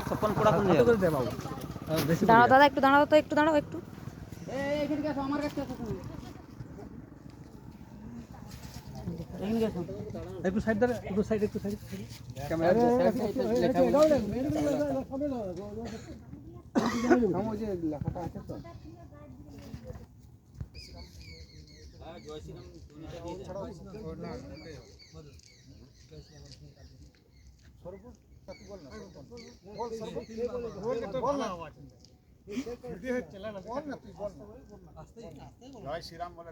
সপন পড়া কোন জায়গা করে দেবাও বেশি দাঁড়াও দাদা, একটু দাঁড়াও তো, একটু দাঁড়াও একটু। এই এখানে আসো, আমার কাছে আসো তুমি। এখানে আসো, একটু সাইড দাঁড়া, একটু সাইড ক্যামেরা লেখা থামো, যে লেখাটা আছে তো। জয় শ্রীরাম জয় শ্রীরাম বলে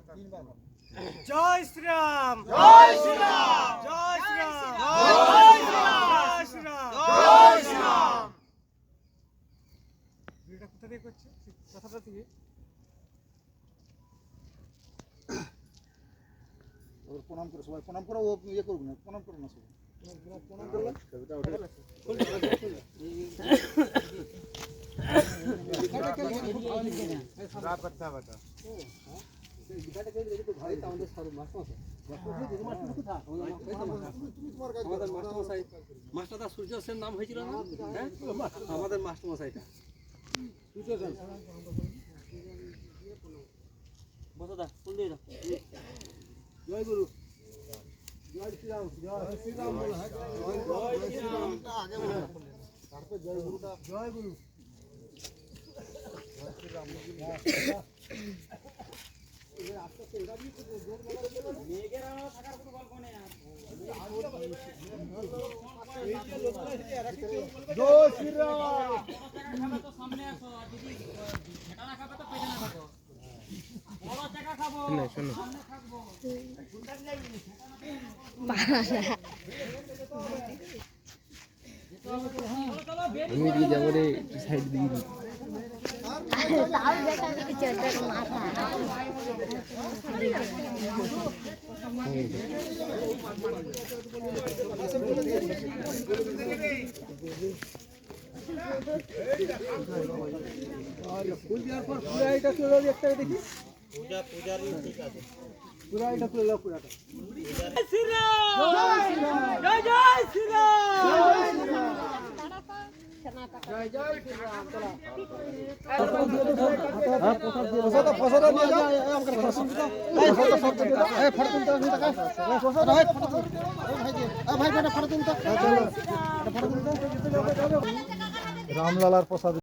জয় শ্রীরাম, জয় শ্রীরাম, জয় শ্রীরাম, জয় শ্রীরাম, জয় শ্রীরাম। ভিডিওটা কোথা থেকে করছে? কথাটা থেকে প্রণাম করো, সবাই প্রণাম করো, ও ইয়ে করবো না, প্রণাম করো না সবাই। প্রণাম করো। মাস্টারদা সূর্য সেন নাম হয়েছিল না? হ্যাঁ, আমাদের মাস্টার মশাইটা বসদা ফুল দিয়ে দাও। জয় গুরু, জয় শ্রীরাম, জয় শ্রীরাম, জয় শ্রীরাম। আগে বলো, তারপর জয় গুরুটা, জয় গুরু, জয় শ্রীরাম। জয় শ্রীরাম। সামনে আসো, আর যদি ঝেটা না খাবে তো পেছনে থাকো। বড় চাকা খাবো, সামনে থাকবো। আমি দিয়ে যাবো রে, সাইড দিয়ে ফুল দেওয়ার পর পুরা এটা তুলে একটা দেখি, পূজার ঠিক আছে, পুরা এটা তুলে দাও, পুরাটা। জয় শ্রীরাম, জয় শ্রীরাম, জয় জয় শ্রীরাম, জয় শ্রীরাম, জয় জয় শ্রীরাম। চলো পছন্দ পছন্দ নিয়ে যাও, আমাকে পছন্দ দাও, এই ফটো সব দিতে দাও, এই ফটো তুলতে হবে টাকা, এই পছন্দ, এই ফটো তুল, এই ভাই যে, এই ভাই ফটো তুলতে, ফটো তুলতে, রামলালার প্রসাদ।